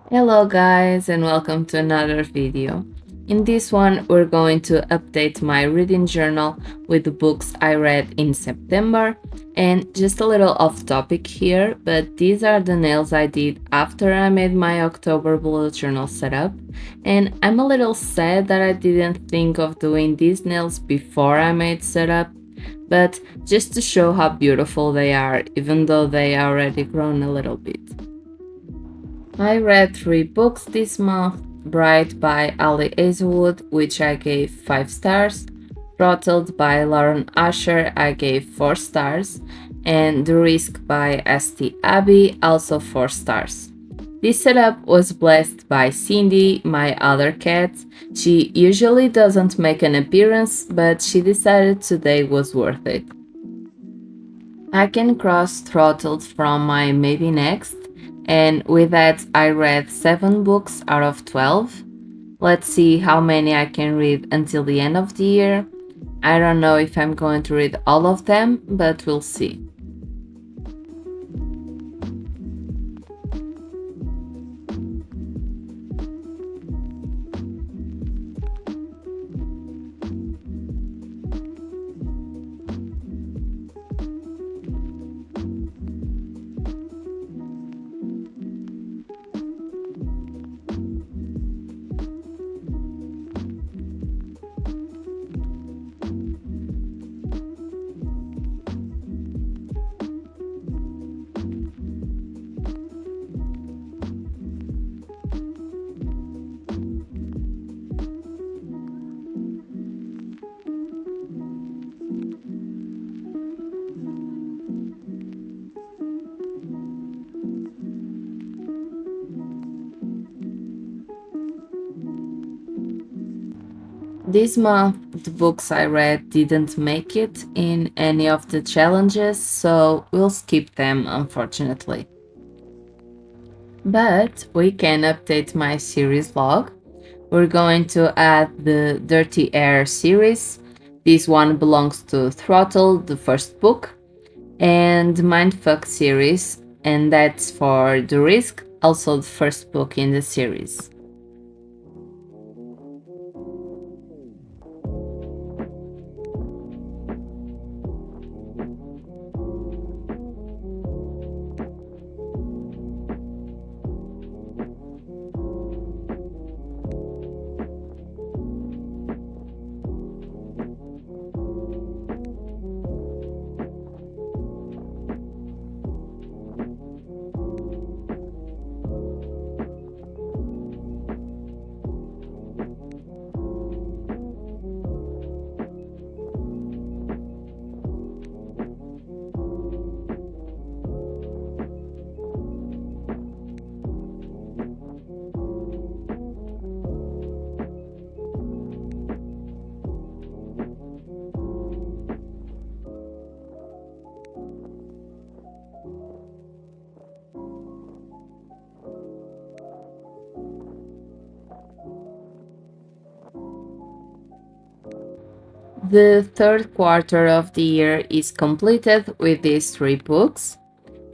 Hello guys and welcome to another video. In this one we're going to update my reading journal with the books I read in September, and just a little off topic here, but these are the nails I did after I made my October bullet journal setup, and I'm a little sad that I didn't think of doing these nails before I made setup, but just to show how beautiful they are even though they already grown a little bit. I read 3 books this month: Bright by Ali Hazelwood, which I gave 5 stars, Throttled by Lauren Asher, I gave 4 stars, and The Risk by St. Abbey, also 4 stars. This setup was blessed by Cindy, my other cat. She usually doesn't make an appearance, but she decided today was worth it. I can cross Throttled from my maybe next, and with that I read 7 books out of 12. Let's see how many I can read until the end of the year. I don't know if I'm going to read all of them, but we'll see. This month, the books I read didn't make it in any of the challenges, so we'll skip them, unfortunately. But we can update my series log. We're going to add the Dirty Air series. This one belongs to Throttle, the first book, and Mindfuck series, and that's for The Risk, also the first book in the series. The third quarter of the year is completed with these 3 books.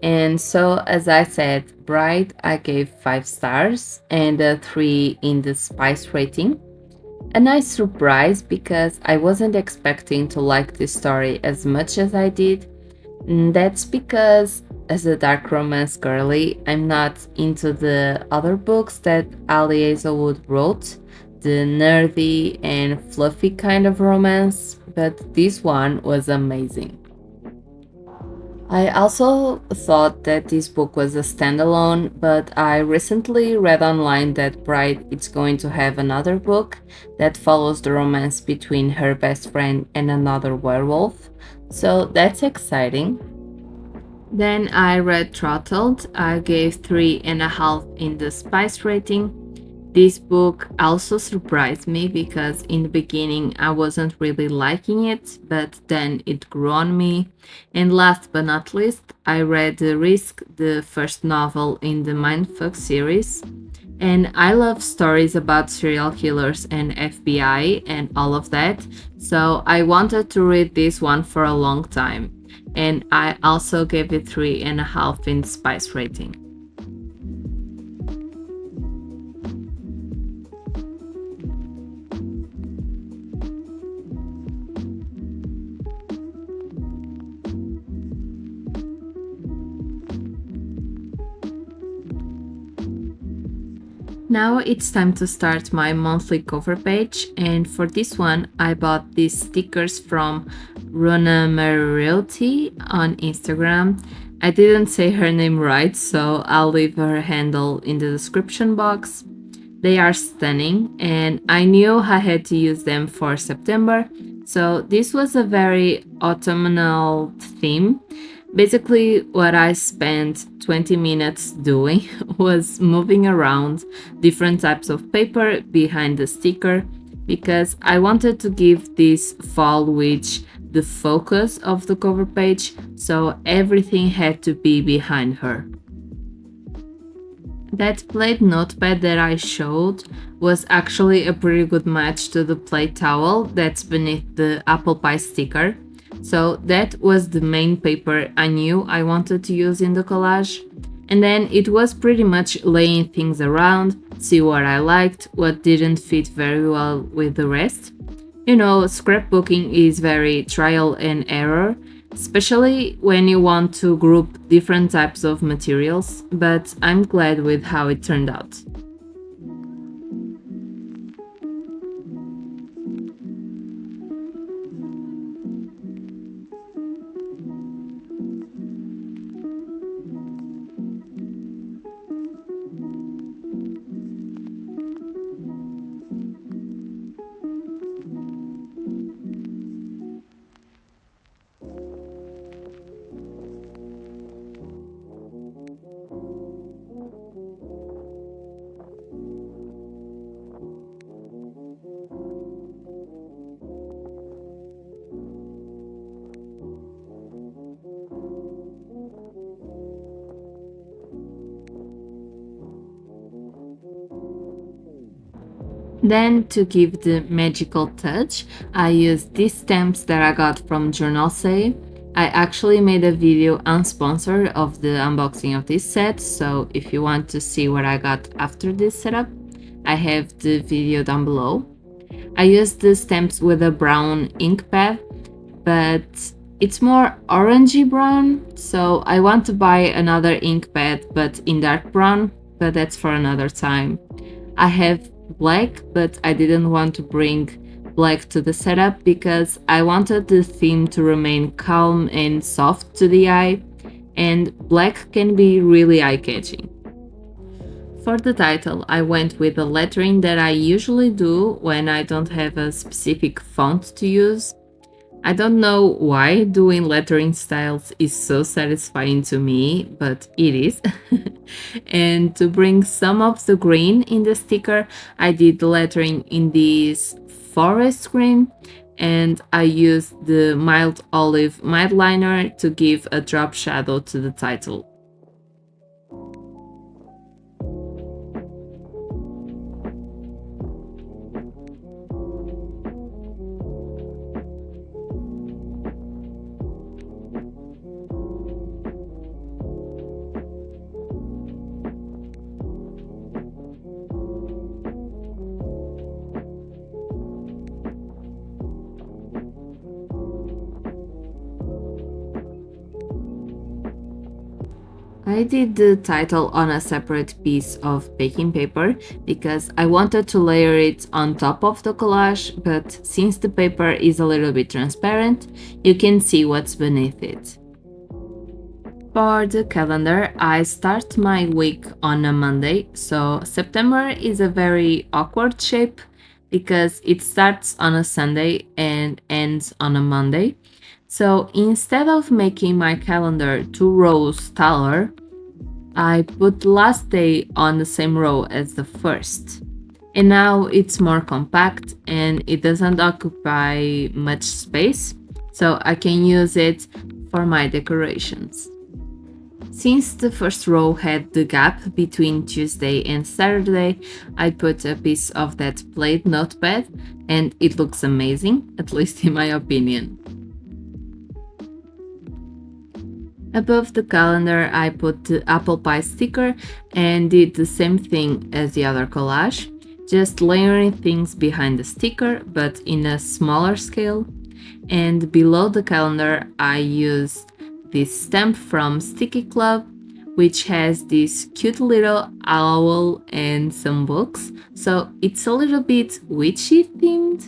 And so, as I said, Bright I gave 5 stars and a 3 in the spice rating. A nice surprise because I wasn't expecting to like this story as much as I did. That's because, as a dark romance girly, I'm not into the other books that Ali Hazelwood wrote, the nerdy and fluffy kind of romance, but this one was amazing. I also thought that this book was a standalone, but I recently read online that Bright is going to have another book that follows the romance between her best friend and another werewolf, so that's exciting. Then I read Throttled. I gave 3.5 in the spice rating. This book also surprised me because in the beginning I wasn't really liking it, but then it grew on me. And last but not least, I read The Risk, the first novel in the Mindfuck series. And I love stories about serial killers and FBI and all of that, so I wanted to read this one for a long time. And I also gave it 3.5 in spice rating. Now it's time to start my monthly cover page, and for this one I bought these stickers from Realty on Instagram. I didn't say her name right, so I'll leave her handle in the description box. They are stunning, and I knew I had to use them for September, so this was a very autumnal theme. Basically, what I spent 20 minutes doing was moving around different types of paper behind the sticker because I wanted to give this fall witch the focus of the cover page, so everything had to be behind her. That plaid notepad that I showed was actually a pretty good match to the plaid towel that's beneath the apple pie sticker. So that was the main paper I knew I wanted to use in the collage. And then it was pretty much laying things around, see what I liked, what didn't fit very well with the rest. You know, scrapbooking is very trial and error, especially when you want to group different types of materials, but I'm glad with how it turned out. Then, to give the magical touch, I used these stamps that I got from JournalSay. I actually made a video unsponsored of the unboxing of this set, so if you want to see what I got after this setup, I have the video down below. I used the stamps with a brown ink pad, but it's more orangey brown, so I want to buy another ink pad but in dark brown, but that's for another time. I have black, but I didn't want to bring black to the setup because I wanted the theme to remain calm and soft to the eye, and black can be really eye-catching. For the title, I went with the lettering that I usually do when I don't have a specific font to use. I don't know why doing lettering styles is so satisfying to me, but it is. And to bring some of the green in the sticker, I did the lettering in this forest green, and I used the mild olive Mildliner to give a drop shadow to the title. I did the title on a separate piece of baking paper because I wanted to layer it on top of the collage, but since the paper is a little bit transparent, you can see what's beneath it. For the calendar, I start my week on a Monday, so September is a very awkward shape because it starts on a Sunday and ends on a Monday. So instead of making my calendar 2 rows taller, I put the last day on the same row as the first. And now it's more compact and it doesn't occupy much space, so I can use it for my decorations. Since the first row had the gap between Tuesday and Saturday, I put a piece of that plaid notepad and it looks amazing, at least in my opinion. Above the calendar, I put the apple pie sticker and did the same thing as the other collage, just layering things behind the sticker but in a smaller scale. And below the calendar, I used this stamp from Sticky Club, which has this cute little owl and some books. So it's a little bit witchy themed.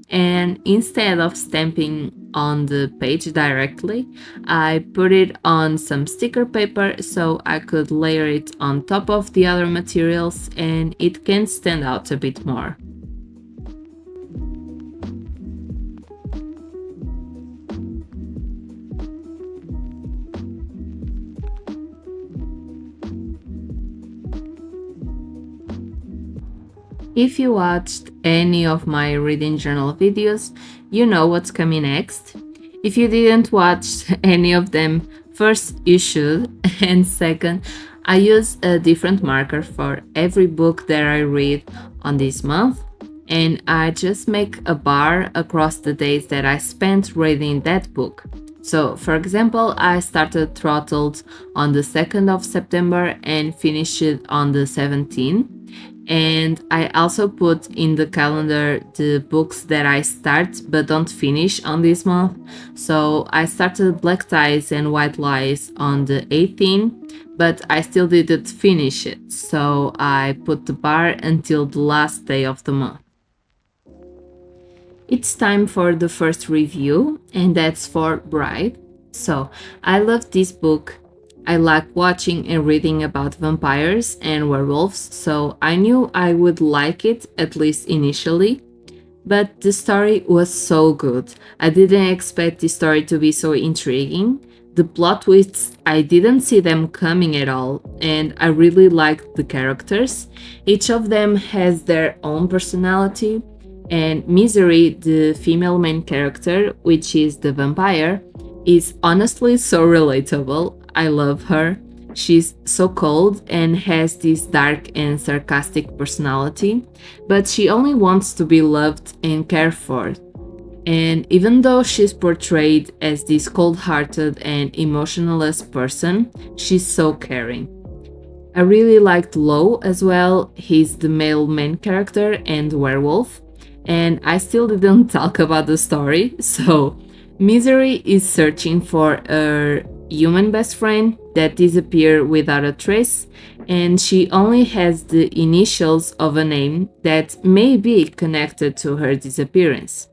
And instead of stamping on the page directly, I put it on some sticker paper so I could layer it on top of the other materials and it can stand out a bit more. If you watched any of my reading journal videos, you know what's coming next. If you didn't watch any of them, first you should, and second, I use a different marker for every book that I read on this month, and I just make a bar across the days that I spent reading that book. So, for example, I started Throttled on the 2nd of September and finished it on the 17th. And I also put in the calendar the books that I start but don't finish on this month. So I started Black Ties and White Lies on the 18th, but I still didn't finish it. So I put the bar until the last day of the month. It's time for the first review, and that's for Bride. So I love this book. I like watching and reading about vampires and werewolves, so I knew I would like it, at least initially. But the story was so good. I didn't expect the story to be so intriguing. The plot twists, I didn't see them coming at all, and I really liked the characters. Each of them has their own personality, and Misery, the female main character, which is the vampire, is honestly so relatable. I love her. She's so cold and has this dark and sarcastic personality, but she only wants to be loved and cared for. And even though she's portrayed as this cold-hearted and emotionless person, she's so caring. I really liked Lo as well. He's the male main character and werewolf, and I still didn't talk about the story, so Misery is searching for her human best friend that disappeared without a trace, and she only has the initials of a name that may be connected to her disappearance.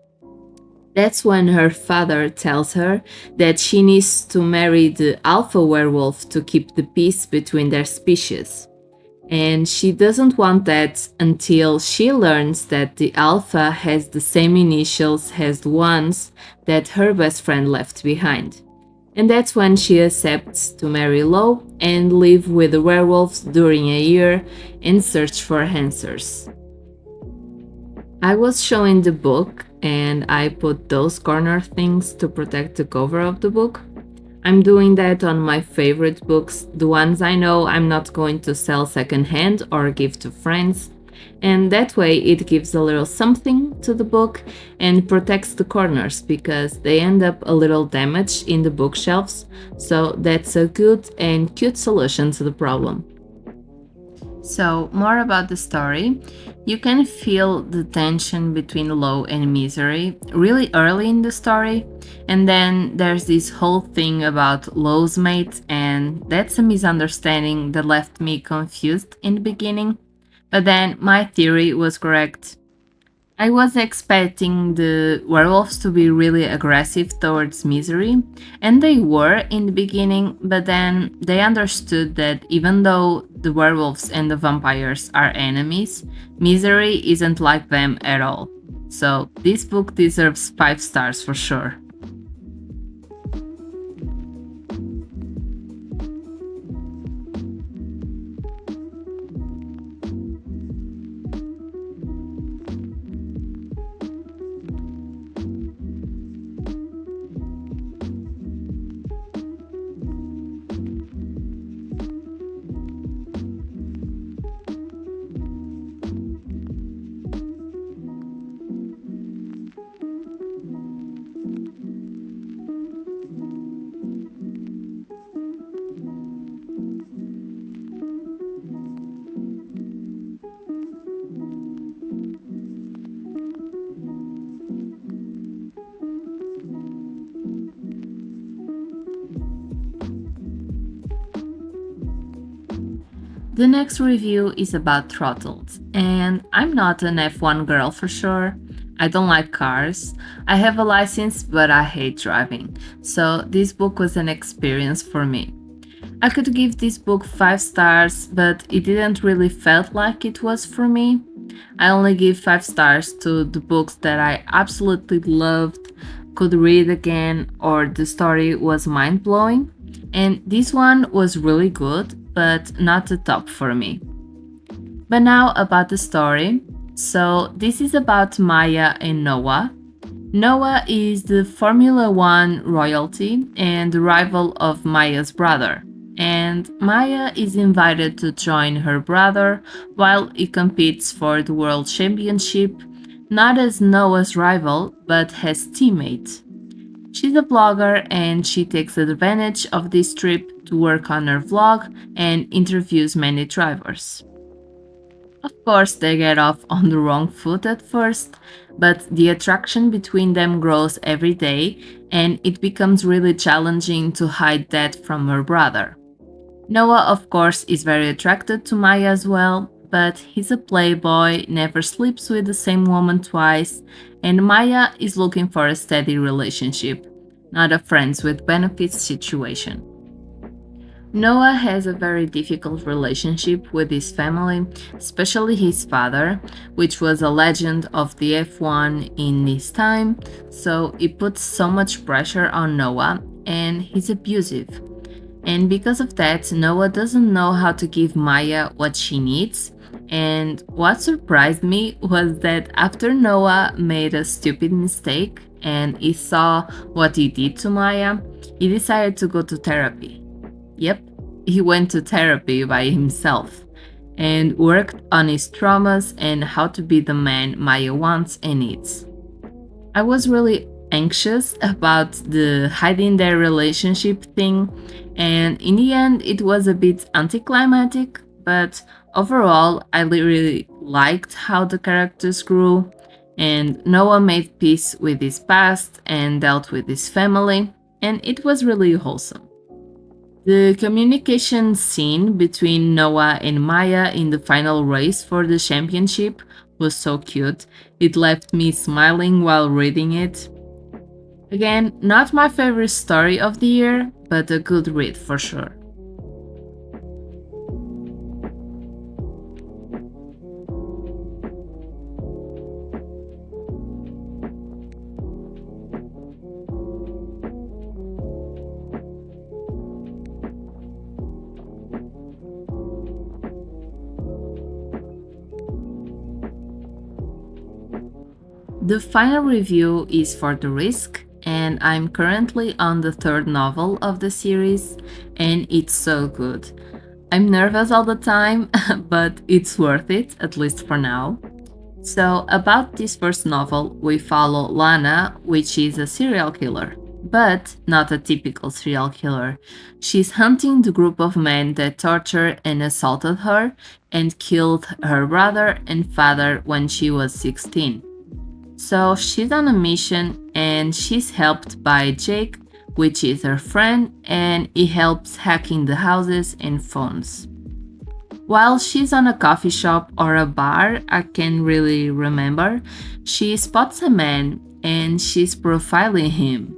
That's when her father tells her that she needs to marry the alpha werewolf to keep the peace between their species. And she doesn't want that until she learns that the alpha has the same initials as the ones that her best friend left behind. And that's when she accepts to marry Lo and live with the werewolves during a year and search for answers. I was showing the book and I put those corner things to protect the cover of the book. I'm doing that on my favorite books, the ones I know I'm not going to sell secondhand or give to friends, and that way it gives a little something to the book and protects the corners because they end up a little damaged in the bookshelves, so that's a good and cute solution to the problem. So, more about the story. You can feel the tension between Lo and Misery really early in the story, and then there's this whole thing about Lo's mate, and that's a misunderstanding that left me confused in the beginning. But then my theory was correct. I was expecting the werewolves to be really aggressive towards Misery, and they were in the beginning, but then they understood that even though the werewolves and the vampires are enemies, Misery isn't like them at all. So this book deserves 5 stars for sure. The next review is about Throttled, and I'm not an F1 girl for sure. I don't like cars. I have a license, but I hate driving, so this book was an experience for me. I could give this book 5 stars, but it didn't really felt like it was for me. I only give 5 stars to the books that I absolutely loved, could read again, or the story was mind blowing. And this one was really good, but not the top for me. But now about the story. So, this is about Maya and Noah. Noah is the Formula One royalty and the rival of Maya's brother. And Maya is invited to join her brother while he competes for the World Championship, not as Noah's rival, but as teammate. She's a blogger and she takes advantage of this trip to work on her vlog and interviews many drivers. Of course, they get off on the wrong foot at first, but the attraction between them grows every day and it becomes really challenging to hide that from her brother. Noah, of course, is very attracted to Maya as well, but he's a playboy, never sleeps with the same woman twice, and Maya is looking for a steady relationship, not a friends with benefits situation. Noah has a very difficult relationship with his family, especially his father, which was a legend of the F1 in his time, so it puts so much pressure on Noah, and he's abusive. And because of that, Noah doesn't know how to give Maya what she needs. And what surprised me was that after Noah made a stupid mistake and he saw what he did to Maya, he decided to go to therapy. Yep, he went to therapy by himself and worked on his traumas and how to be the man Maya wants and needs. I was really anxious about the hiding their relationship thing, and in the end, it was a bit anticlimactic, but overall, I really liked how the characters grew, and Noah made peace with his past and dealt with his family, and it was really wholesome. The communication scene between Noah and Maya in the final race for the championship was so cute. It left me smiling while reading it. Again, not my favorite story of the year, but a good read for sure. The final review is for The Risk, and I'm currently on the third novel of the series, and it's so good. I'm nervous all the time, but it's worth it, at least for now. So, about this first novel, we follow Lana, which is a serial killer, but not a typical serial killer. She's hunting the group of men that tortured and assaulted her and killed her brother and father when she was 16. So she's on a mission and she's helped by Jake, which is her friend, and he helps hacking the houses and phones. While she's on a coffee shop or a bar, I can't really remember, she spots a man and she's profiling him.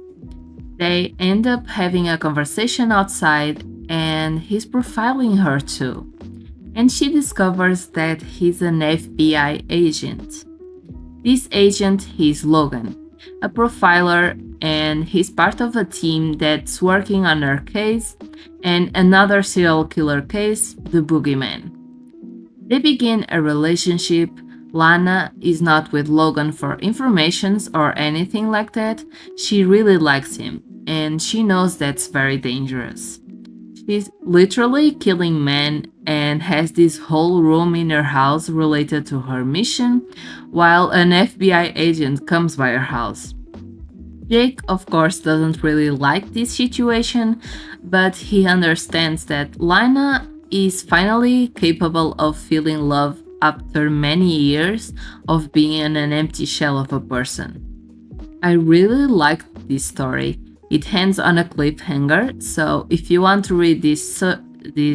They end up having a conversation outside and he's profiling her too. And she discovers that he's an FBI agent. This agent is Logan, a profiler, and he's part of a team that's working on her case and another serial killer case, the Boogeyman. They begin a relationship. Lana is not with Logan for informations or anything like that. She really likes him, and she knows that's very dangerous. She's literally killing men and has this whole room in her house related to her mission, while an FBI agent comes by her house. Jake, of course, doesn't really like this situation, but he understands that Lana is finally capable of feeling love after many years of being an empty shell of a person. I really liked this story. It ends on a cliffhanger, so if you want to read this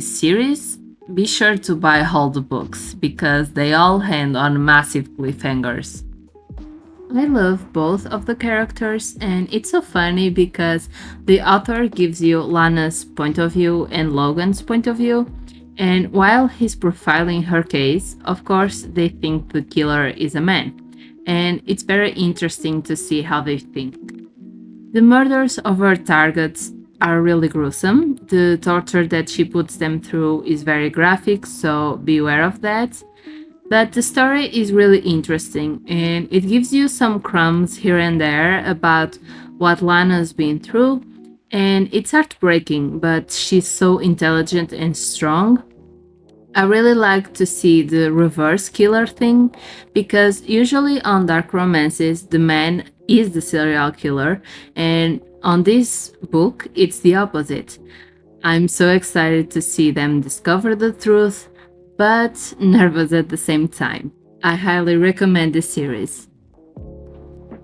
series, Be sure to buy all the books because they all end on massive cliffhangers. I love both of the characters, and it's so funny because the author gives you Lana's point of view and Logan's point of view, and while he's profiling her case, of course, they think the killer is a man, and it's very interesting to see how they think. The murders of her targets are really gruesome. The torture that she puts them through is very graphic, so beware of that. But the story is really interesting and it gives you some crumbs here and there about what Lana's been through. And it's heartbreaking, but she's so intelligent and strong. I really like to see the reverse killer thing because usually on dark romances, the man is the serial killer, and on this book, it's the opposite. I'm so excited to see them discover the truth, but nervous at the same time. I highly recommend this series.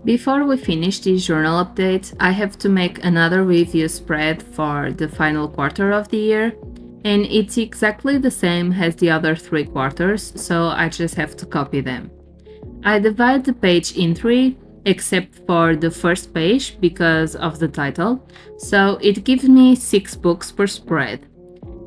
Before we finish this journal update, I have to make another review spread for the final quarter of the year, and it's exactly the same as the other 3 quarters, so I just have to copy them. I divide the page in 3, except for the first page because of the title, so it gives me 6 books per spread.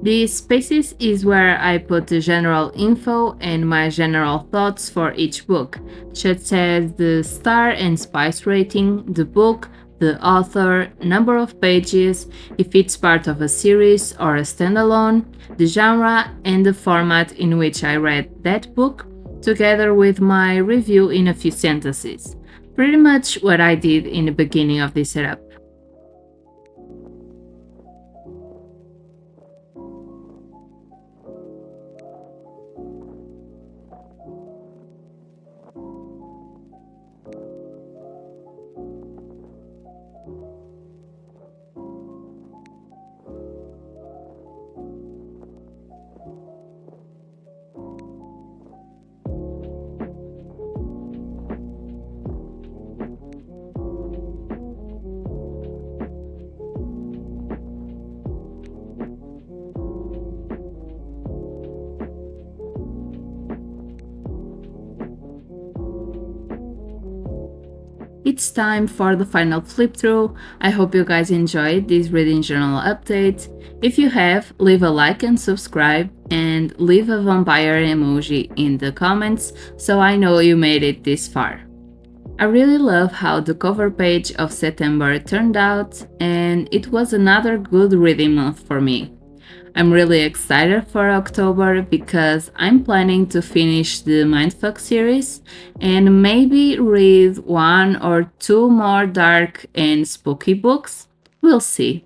The spaces is where I put the general info and my general thoughts for each book, such as the star and spice rating, the book, the author, number of pages, if it's part of a series or a standalone, the genre, and the format in which I read that book, together with my review in a few sentences. Pretty much what I did in the beginning of this setup. It's time for the final flip through. I hope you guys enjoyed this reading journal update. If you have, leave a like and subscribe, and leave a vampire emoji in the comments so I know you made it this far. I really love how the cover page of September turned out, and it was another good reading month for me. I'm really excited for October because I'm planning to finish the Mindfuck series and maybe read 1 or 2 more dark and spooky books. We'll see.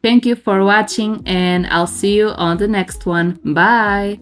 Thank you for watching and I'll see you on the next one. Bye!